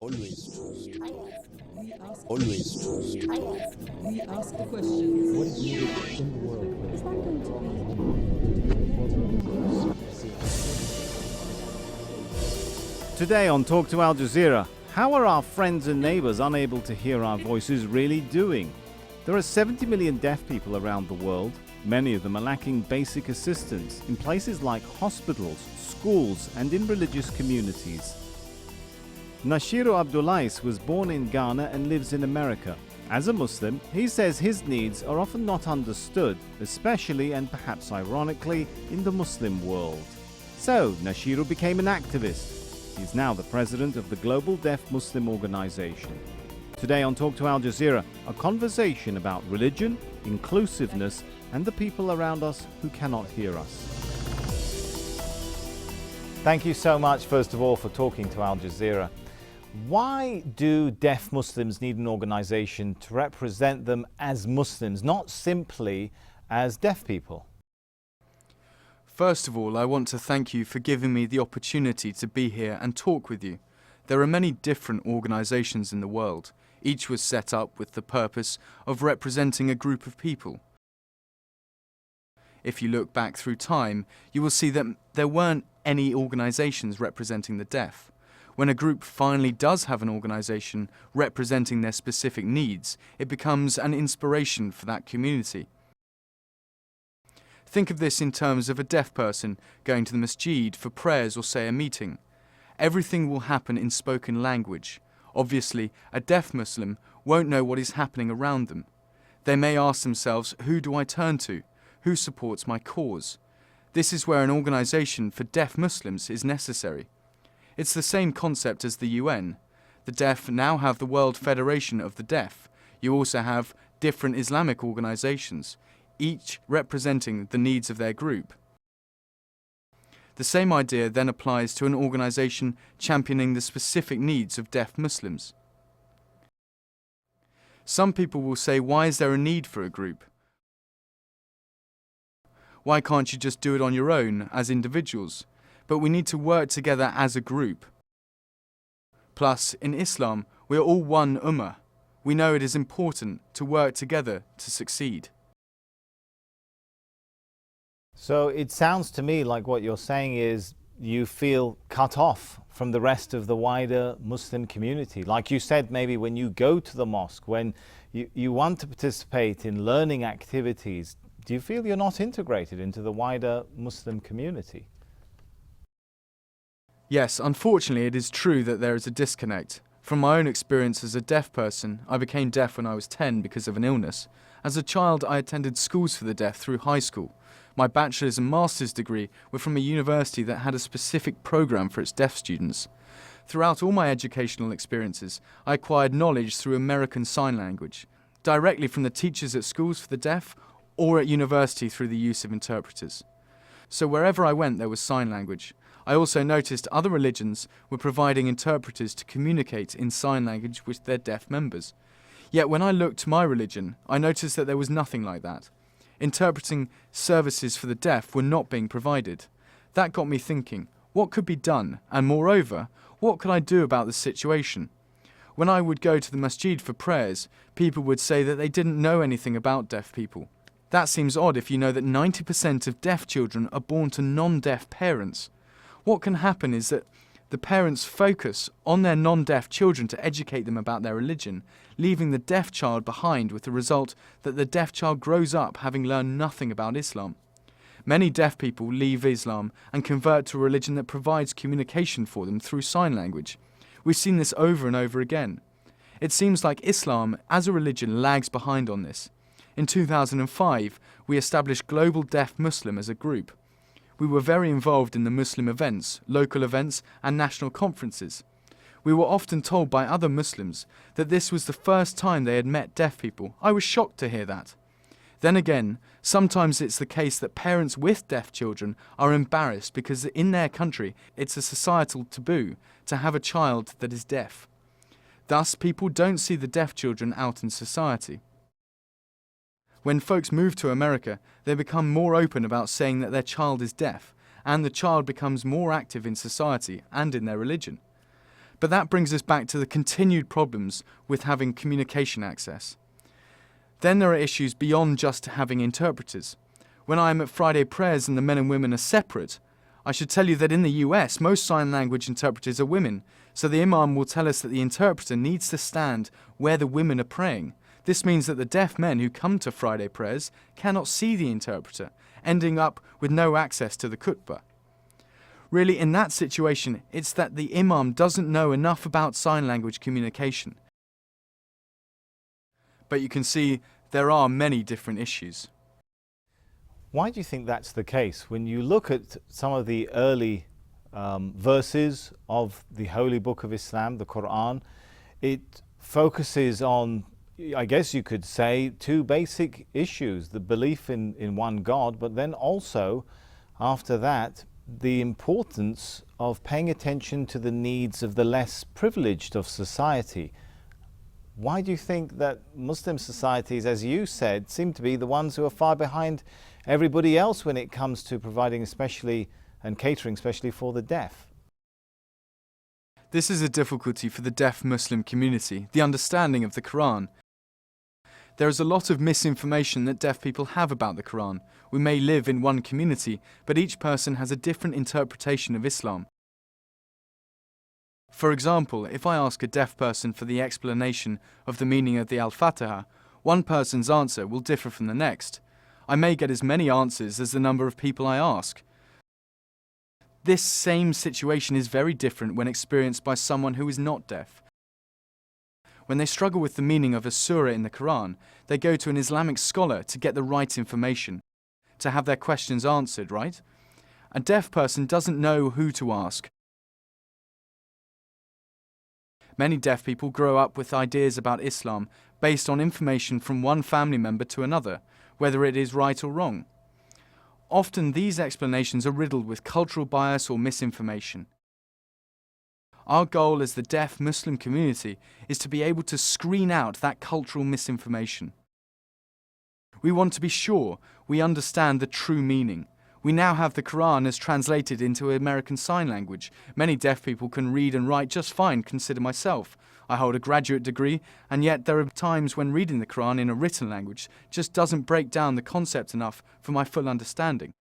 Always trust. We ask Always trust. we ask the questions. What is needed in the world? Is that going to be? Today on Talk to Al Jazeera, how are our friends and neighbours unable to hear our voices really doing? There are 70 million deaf people around the world. Many of them are lacking basic assistance in places like hospitals, schools and in religious communities. Nashiru Abdulai was born in Ghana and lives in America. As a Muslim, he says his needs are often not understood, especially and perhaps ironically in the Muslim world. So, Nashiru became an activist. He's now the president of the Global Deaf Muslim Organization. Today on Talk to Al Jazeera, a conversation about religion, inclusiveness, and the people around us who cannot hear us. Thank you so much, first of all, for talking to Al Jazeera. Why do deaf Muslims need an organization to represent them as Muslims, not simply as deaf people? First of all, I want to thank you for giving me the opportunity to be here and talk with you. There are many different organizations in the world. Each was set up with the purpose of representing a group of people. If you look back through time, you will see that there weren't any organizations representing the deaf. When a group finally does have an organization representing their specific needs, it becomes an inspiration for that community. Think of this in terms of a deaf person going to the masjid for prayers or, say, a meeting. Everything will happen in spoken language. Obviously, a deaf Muslim won't know what is happening around them. They may ask themselves, who do I turn to? Who supports my cause? This is where an organization for deaf Muslims is necessary. It's the same concept as the UN. The deaf now have the World Federation of the Deaf. You also have different Islamic organizations, each representing the needs of their group. The same idea then applies to an organization championing the specific needs of deaf Muslims. Some people will say, why is there a need for a group? Why can't you just do it on your own as individuals? But we need to work together as a group. Plus, in Islam, we are all one ummah. We know it is important to work together to succeed. So it sounds to me like what you're saying is you feel cut off from the rest of the wider Muslim community. Like you said, maybe when you go to the mosque, when you want to participate in learning activities, do you feel you're not integrated into the wider Muslim community? Yes, unfortunately it is true that there is a disconnect. From my own experience as a deaf person, I became deaf when I was 10 because of an illness. As a child, I attended schools for the deaf through high school. My bachelor's and master's degree were from a university that had a specific program for its deaf students. Throughout all my educational experiences, I acquired knowledge through American Sign Language, directly from the teachers at schools for the deaf or at university through the use of interpreters. So wherever I went, there was sign language. I also noticed other religions were providing interpreters to communicate in sign language with their deaf members. Yet when I looked to my religion, I noticed that there was nothing like that. Interpreting services for the deaf were not being provided. That got me thinking, what could be done? And moreover, what could I do about the situation? When I would go to the masjid for prayers, people would say that they didn't know anything about deaf people. That seems odd if you know that 90% of deaf children are born to non-deaf parents. What can happen is that the parents focus on their non-deaf children to educate them about their religion, leaving the deaf child behind, with the result that the deaf child grows up having learned nothing about Islam. Many deaf people leave Islam and convert to a religion that provides communication for them through sign language. We've seen this over and over again. It seems like Islam as a religion lags behind on this. In 2005, we established Global Deaf Muslim as a group. We were very involved in the Muslim events, local events and national conferences. We were often told by other Muslims that this was the first time they had met deaf people. I was shocked to hear that. Then again, sometimes it's the case that parents with deaf children are embarrassed because in their country it's a societal taboo to have a child that is deaf. Thus, people don't see the deaf children out in society. When folks move to America, they become more open about saying that their child is deaf, and the child becomes more active in society and in their religion. But that brings us back to the continued problems with having communication access. Then there are issues beyond just having interpreters. When I am at Friday prayers and the men and women are separate, I should tell you that in the US, most sign language interpreters are women, so the imam will tell us that the interpreter needs to stand where the women are praying. This means that the deaf men who come to Friday prayers cannot see the interpreter, ending up with no access to the khutbah. Really, in that situation, it's that the imam doesn't know enough about sign language communication. But you can see there are many different issues. Why do you think that's the case? When you look at some of the early verses of the Holy Book of Islam, the Quran, it focuses on, I guess you could say, two basic issues: the belief in one God, but then also, after that, the importance of paying attention to the needs of the less privileged of society. Why do you think that Muslim societies, as you said, seem to be the ones who are far behind everybody else when it comes to providing especially and catering especially for the deaf? This is a difficulty for the deaf Muslim community, the understanding of the Quran. There is a lot of misinformation that deaf people have about the Quran. We may live in one community, but each person has a different interpretation of Islam. For example, if I ask a deaf person for the explanation of the meaning of the Al-Fatiha, one person's answer will differ from the next. I may get as many answers as the number of people I ask. This same situation is very different when experienced by someone who is not deaf. When they struggle with the meaning of a surah in the Quran, they go to an Islamic scholar to get the right information, to have their questions answered, right? A deaf person doesn't know who to ask. Many deaf people grow up with ideas about Islam based on information from one family member to another, whether it is right or wrong. Often these explanations are riddled with cultural bias or misinformation. Our goal as the deaf Muslim community is to be able to screen out that cultural misinformation. We want to be sure we understand the true meaning. We now have the Quran as translated into American Sign Language. Many deaf people can read and write just fine, consider myself. I hold a graduate degree, and yet there are times when reading the Quran in a written language just doesn't break down the concept enough for my full understanding.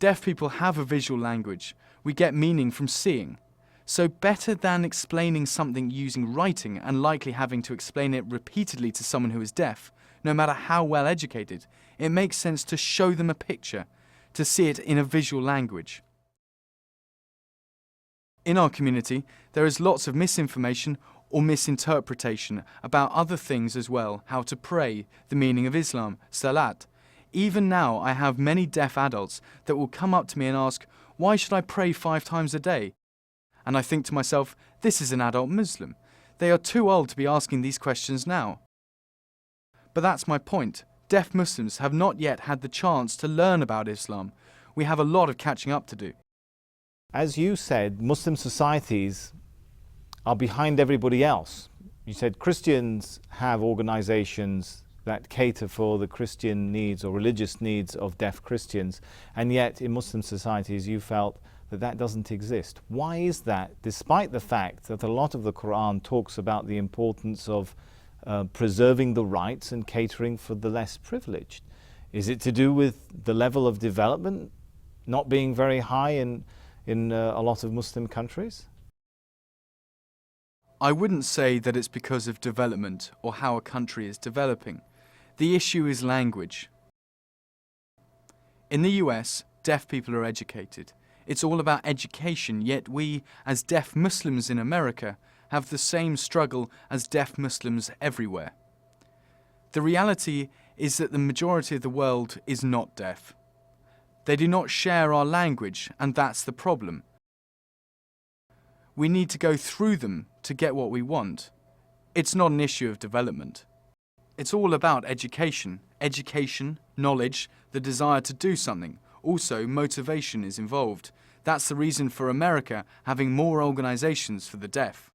Deaf people have a visual language. We get meaning from seeing. So better than explaining something using writing and likely having to explain it repeatedly to someone who is deaf, no matter how well educated, it makes sense to show them a picture, to see it in a visual language. In our community, there is lots of misinformation or misinterpretation about other things as well, how to pray, the meaning of Islam, salat. Even now, I have many deaf adults that will come up to me and ask, why should I pray 5 times a day? And I think to myself, this is an adult Muslim. They are too old to be asking these questions now. But that's my point. Deaf Muslims have not yet had the chance to learn about Islam. We have a lot of catching up to do. As you said, Muslim societies are behind everybody else. You said Christians have organizations that cater for the Christian needs or religious needs of deaf Christians, and yet in Muslim societies you felt that that doesn't exist. Why is that, despite the fact that a lot of the Quran talks about the importance of preserving the rights and catering for the less privileged? Is it to do with the level of development not being very high in a lot of Muslim countries? I wouldn't say that it's because of development or how a country is developing. The issue is language. In the US, deaf people are educated. It's all about education, yet we, as deaf Muslims in America, have the same struggle as deaf Muslims everywhere. The reality is that the majority of the world is not deaf. They do not share our language, and that's the problem. We need to go through them to get what we want. It's not an issue of development. It's all about education. Education, knowledge, the desire to do something. Also, motivation is involved. That's the reason for America having more organizations for the deaf.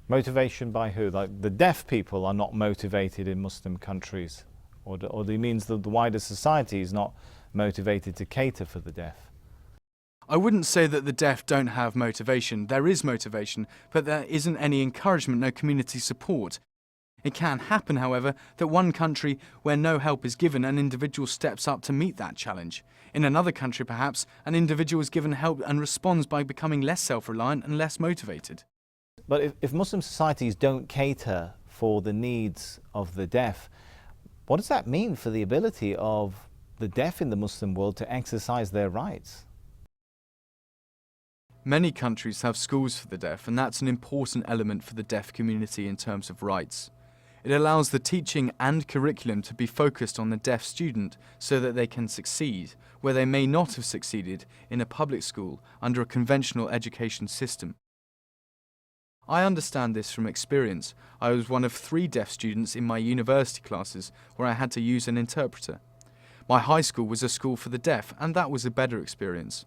Motivation by who? Like the deaf people are not motivated in Muslim countries? Or do it means that the wider society is not motivated to cater for the deaf? I wouldn't say that the deaf don't have motivation. There is motivation, but there isn't any encouragement, no community support. It can happen, however, that one country where no help is given, an individual steps up to meet that challenge. In another country, perhaps, an individual is given help and responds by becoming less self-reliant and less motivated. But if Muslim societies don't cater for the needs of the deaf, what does that mean for the ability of the deaf in the Muslim world to exercise their rights? Many countries have schools for the deaf, and that's an important element for the deaf community in terms of rights. It allows the teaching and curriculum to be focused on the deaf student so that they can succeed, where they may not have succeeded in a public school under a conventional education system. I understand this from experience. I was one of 3 deaf students in my university classes where I had to use an interpreter. My high school was a school for the deaf, and that was a better experience.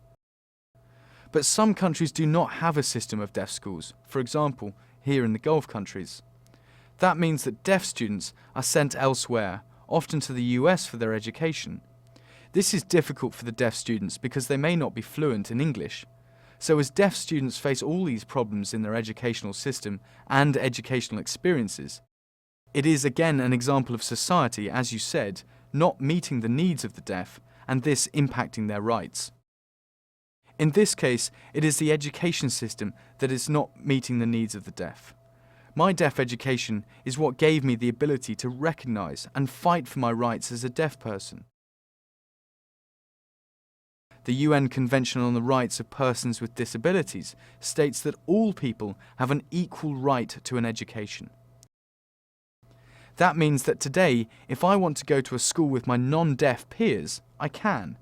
But some countries do not have a system of deaf schools, for example, here in the Gulf countries. That means that deaf students are sent elsewhere, often to the US for their education. This is difficult for the deaf students because they may not be fluent in English. So as deaf students face all these problems in their educational system and educational experiences, it is again an example of society, as you said, not meeting the needs of the deaf and this impacting their rights. In this case, it is the education system that is not meeting the needs of the deaf. My deaf education is what gave me the ability to recognise and fight for my rights as a deaf person. The UN Convention on the Rights of Persons with Disabilities states that all people have an equal right to an education. That means that today, if I want to go to a school with my non-deaf peers, I can.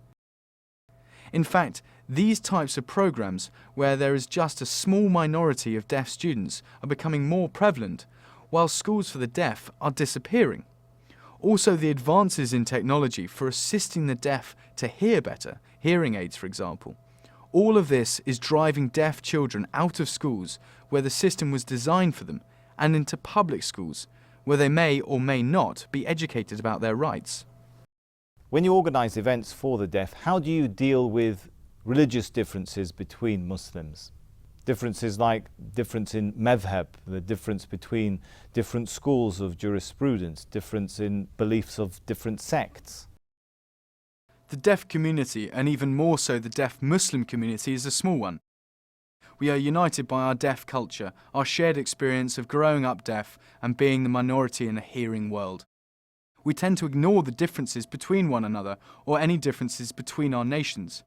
In fact, these types of programs, where there is just a small minority of deaf students, are becoming more prevalent, while schools for the deaf are disappearing. Also, the advances in technology for assisting the deaf to hear better, hearing aids for example, all of this is driving deaf children out of schools where the system was designed for them and into public schools where they may or may not be educated about their rights. When you organise events for the deaf, how do you deal with religious differences between Muslims? Differences like difference in madhab, the difference between different schools of jurisprudence, difference in beliefs of different sects. The deaf community, and even more so the deaf Muslim community, is a small one. We are united by our deaf culture, our shared experience of growing up deaf and being the minority in a hearing world. We tend to ignore the differences between one another or any differences between our nations.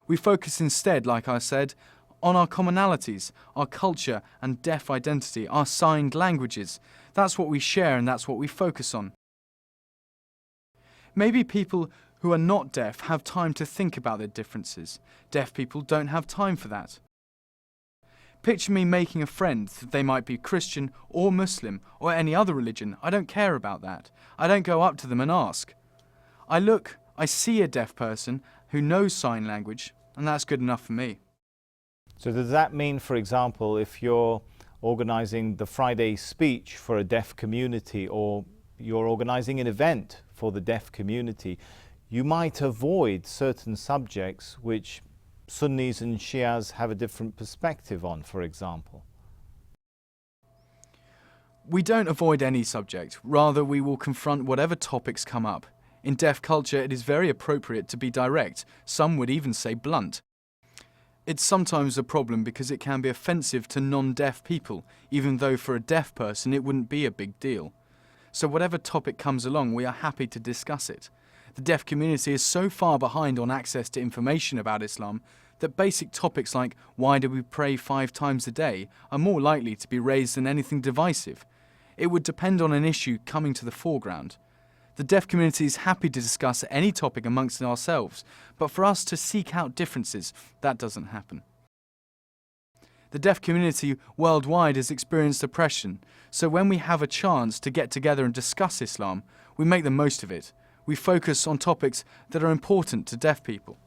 We focus instead, like I said, on our commonalities, our culture and deaf identity, our signed languages. That's what we share and that's what we focus on. Maybe people who are not deaf have time to think about their differences. Deaf people don't have time for that. Picture me making a friend. They might be Christian or Muslim or any other religion. I don't care about that. I don't go up to them and ask. I see a deaf person who knows sign language, and that's good enough for me. So does that mean, for example, if you're organising the Friday speech for a deaf community or you're organising an event for the deaf community, you might avoid certain subjects which Sunnis and Shias have a different perspective on, for example? We don't avoid any subject. Rather, we will confront whatever topics come up. In deaf culture, it is very appropriate to be direct. Some would even say blunt. It's sometimes a problem because it can be offensive to non-deaf people, even though for a deaf person it wouldn't be a big deal. So whatever topic comes along, we are happy to discuss it. The deaf community is so far behind on access to information about Islam that basic topics like why do we pray 5 times a day are more likely to be raised than anything divisive. It would depend on an issue coming to the foreground. The deaf community is happy to discuss any topic amongst ourselves, but for us to seek out differences, that doesn't happen. The deaf community worldwide has experienced oppression, so when we have a chance to get together and discuss Islam, we make the most of it. We focus on topics that are important to deaf people.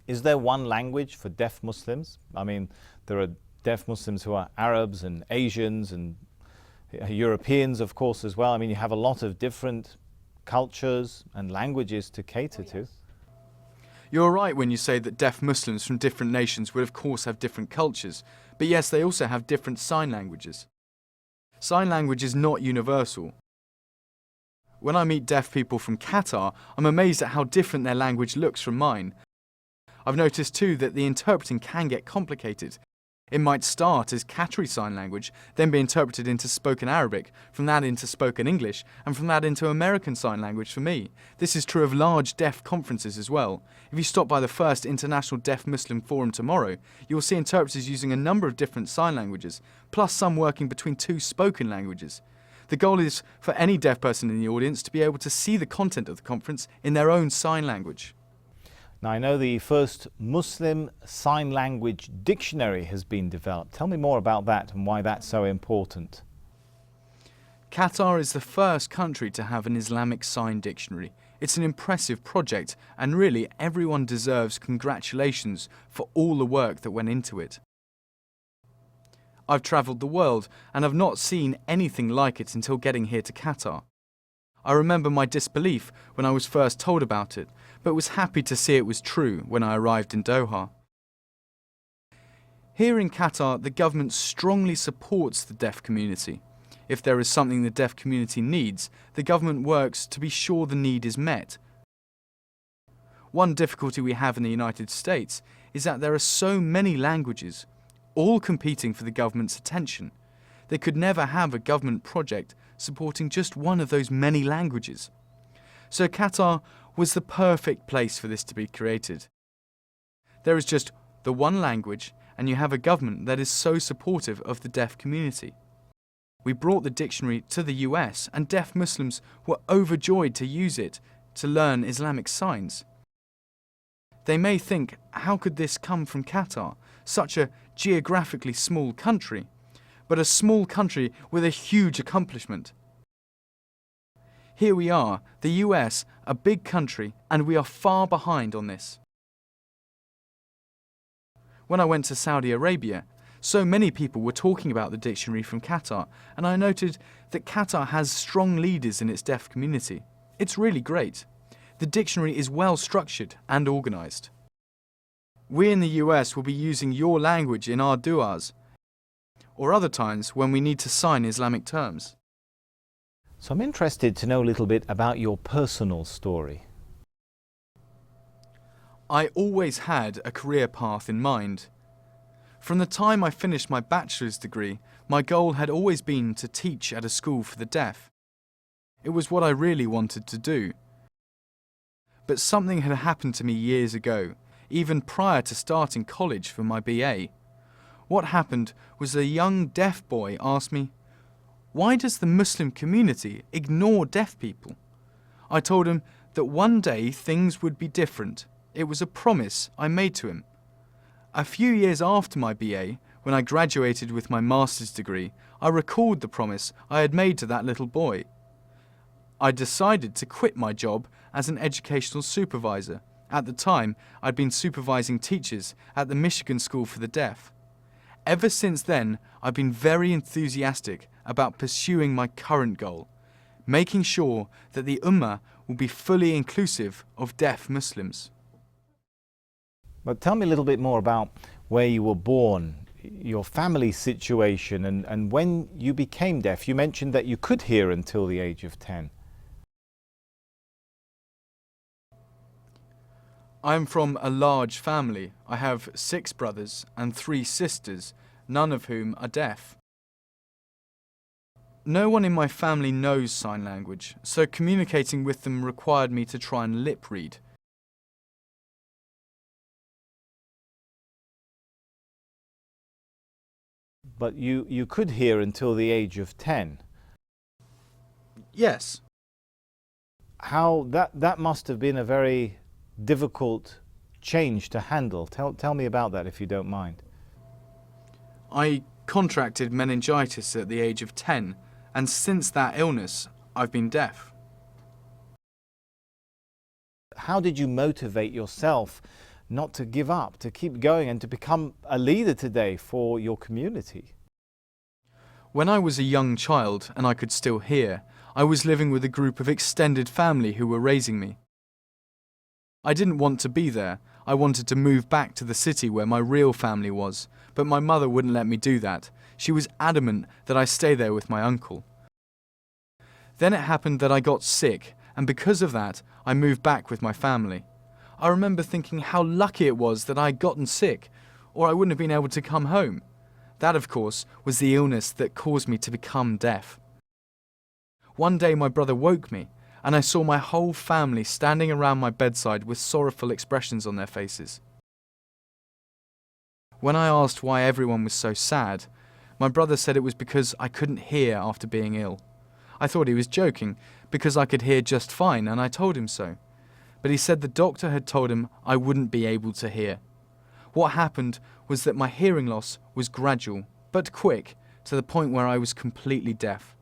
Is there one language for deaf Muslims? I mean, there are deaf Muslims who are Arabs and Asians and Europeans, of course, as well. I mean, you have a lot of different cultures and languages to cater to. You're right when you say that deaf Muslims from different nations would of course have different cultures, but yes, they also have different sign languages. Sign language is not universal. When I meet deaf people from Qatar, I'm amazed at how different their language looks from mine. I've noticed too that the interpreting can get complicated. It might start as Qatari Sign Language, then be interpreted into spoken Arabic, from that into spoken English, and from that into American Sign Language for me. This is true of large deaf conferences as well. If you stop by the first International Deaf Muslim Forum tomorrow, you will see interpreters using a number of different sign languages, plus some working between two spoken languages. The goal is for any deaf person in the audience to be able to see the content of the conference in their own sign language. Now, I know the first Muslim Sign Language Dictionary has been developed. Tell me more about that and why that's so important. Qatar is the first country to have an Islamic sign dictionary. It's an impressive project, and really everyone deserves congratulations for all the work that went into it. I've travelled the world and I've not seen anything like it until getting here to Qatar. I remember my disbelief when I was first told about it, but was happy to see it was true when I arrived in Doha. Here in Qatar, the government strongly supports the deaf community. If there is something the deaf community needs, the government works to be sure the need is met. One difficulty we have in the United States is that there are so many languages, all competing for the government's attention. They could never have a government project supporting just one of those many languages. So Qatar was the perfect place for this to be created. There is just the one language, and you have a government that is so supportive of the deaf community. We brought the dictionary to the US, and deaf Muslims were overjoyed to use it to learn Islamic signs. They may think, how could this come from Qatar, such a geographically small country, but a small country with a huge accomplishment? Here we are, the US, a big country, and we are far behind on this. When I went to Saudi Arabia, so many people were talking about the dictionary from Qatar, and I noted that Qatar has strong leaders in its deaf community. It's really great. The dictionary is well structured and organised. We in the US will be using your language in our du'as, or other times when we need to sign Islamic terms. So I'm interested to know a little bit about your personal story. I always had a career path in mind. From the time I finished my bachelor's degree, my goal had always been to teach at a school for the deaf. It was what I really wanted to do. But something had happened to me years ago, even prior to starting college for my BA. What happened was a young deaf boy asked me, "Why does the Muslim community ignore deaf people?" I told him that one day things would be different. It was a promise I made to him. A few years after my BA, when I graduated with my master's degree, I recalled the promise I had made to that little boy. I decided to quit my job as an educational supervisor. At the time, I'd been supervising teachers at the Michigan School for the Deaf. Ever since then, I've been very enthusiastic about pursuing my current goal, making sure that the Ummah will be fully inclusive of deaf Muslims. But tell me a little bit more about where you were born, your family situation, and when you became deaf. You mentioned that you could hear until the age of 10. I'm from a large family. I have 6 brothers and 3 sisters, none of whom are deaf. No one in my family knows sign language, so communicating with them required me to try and lip read. But you could hear until the age of 10. Yes. How that must have been a very difficult change to handle. Tell me about that if you don't mind. I contracted meningitis at the age of 10, and since that illness, I've been deaf. How did you motivate yourself not to give up, to keep going and to become a leader today for your community? When I was a young child and I could still hear, I was living with a group of extended family who were raising me. I didn't want to be there. I wanted to move back to the city where my real family was, but my mother wouldn't let me do that. She was adamant that I stay there with my uncle. Then it happened that I got sick, and because of that, I moved back with my family. I remember thinking how lucky it was that I had gotten sick, or I wouldn't have been able to come home. That, of course, was the illness that caused me to become deaf. One day my brother woke me, and I saw my whole family standing around my bedside with sorrowful expressions on their faces. When I asked why everyone was so sad, my brother said it was because I couldn't hear after being ill. I thought he was joking, because I could hear just fine, and I told him so. But he said the doctor had told him I wouldn't be able to hear. What happened was that my hearing loss was gradual, but quick, to the point where I was completely deaf.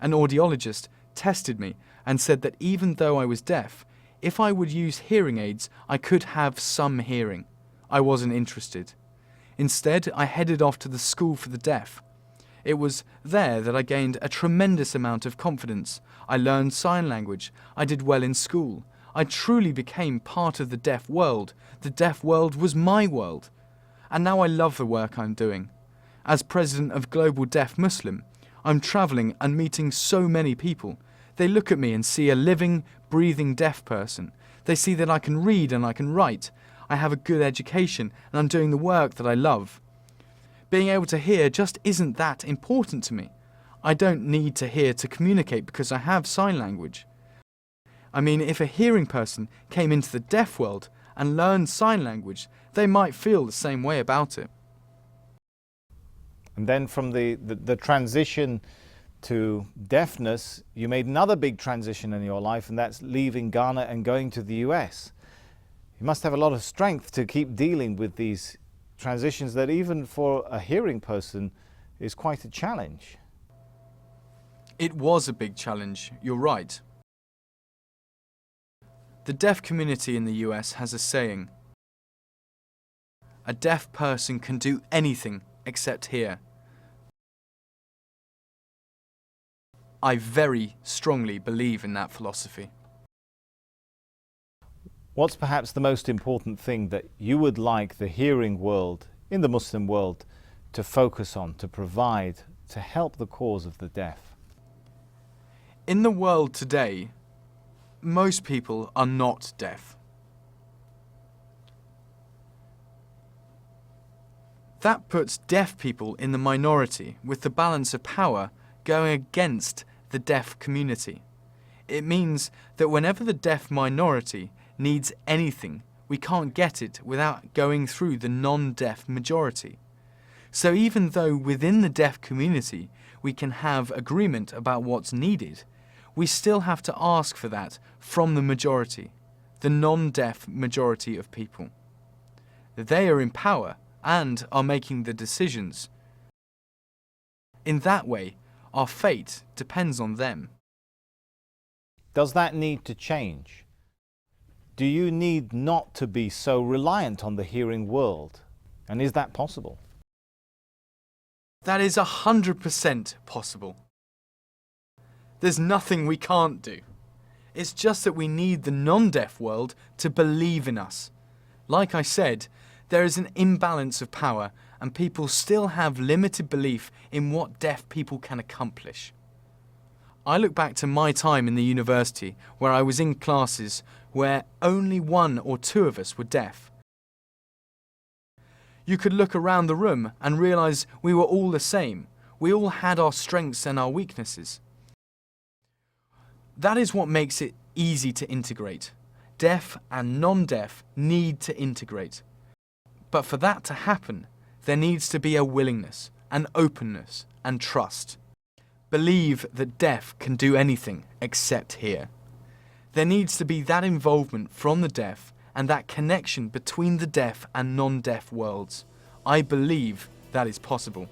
An audiologist tested me and said that even though I was deaf, if I would use hearing aids, I could have some hearing. I wasn't interested. Instead, I headed off to the school for the deaf. It was there that I gained a tremendous amount of confidence. I learned sign language. I did well in school. I truly became part of the deaf world. The deaf world was my world. And now I love the work I'm doing. As president of Global Deaf Muslim, I'm travelling and meeting so many people. They look at me and see a living, breathing deaf person. They see that I can read and I can write. I have a good education and I'm doing the work that I love. Being able to hear just isn't that important to me. I don't need to hear to communicate because I have sign language. I mean, if a hearing person came into the deaf world and learned sign language, they might feel the same way about it. And then from the transition to deafness, you made another big transition in your life, and that's leaving Ghana and going to the US. You must have a lot of strength to keep dealing with these transitions that even for a hearing person is quite a challenge. It was a big challenge, you're right. The deaf community in the US has a saying: a deaf person can do anything except hear. I very strongly believe in that philosophy. What's perhaps the most important thing that you would like the hearing world, in the Muslim world, to focus on, to provide, to help the cause of the deaf? In the world today, most people are not deaf. That puts deaf people in the minority, with the balance of power going against the deaf community. It means that whenever the deaf minority needs anything, we can't get it without going through the non-deaf majority. So even though within the deaf community we can have agreement about what's needed, we still have to ask for that from the majority, the non-deaf majority of people. They are in power and are making the decisions. In that way, our fate depends on them. Does that need to change? Do you need not to be so reliant on the hearing world? And is that possible? That is 100% possible. There's nothing we can't do. It's just that we need the non-deaf world to believe in us. Like I said, there is an imbalance of power and people still have limited belief in what deaf people can accomplish. I look back to my time in the university where I was in classes where only 1 or 2 of us were deaf. You could look around the room and realise we were all the same. We all had our strengths and our weaknesses. That is what makes it easy to integrate. Deaf and non-deaf need to integrate. But for that to happen, there needs to be a willingness, an openness, and trust. Believe that deaf can do anything except hear. There needs to be that involvement from the deaf and that connection between the deaf and non-deaf worlds. I believe that is possible.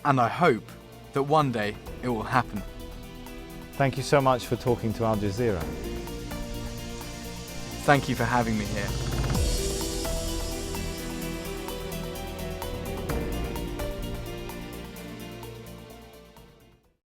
And I hope that one day it will happen. Thank you so much for talking to Al Jazeera. Thank you for having me here.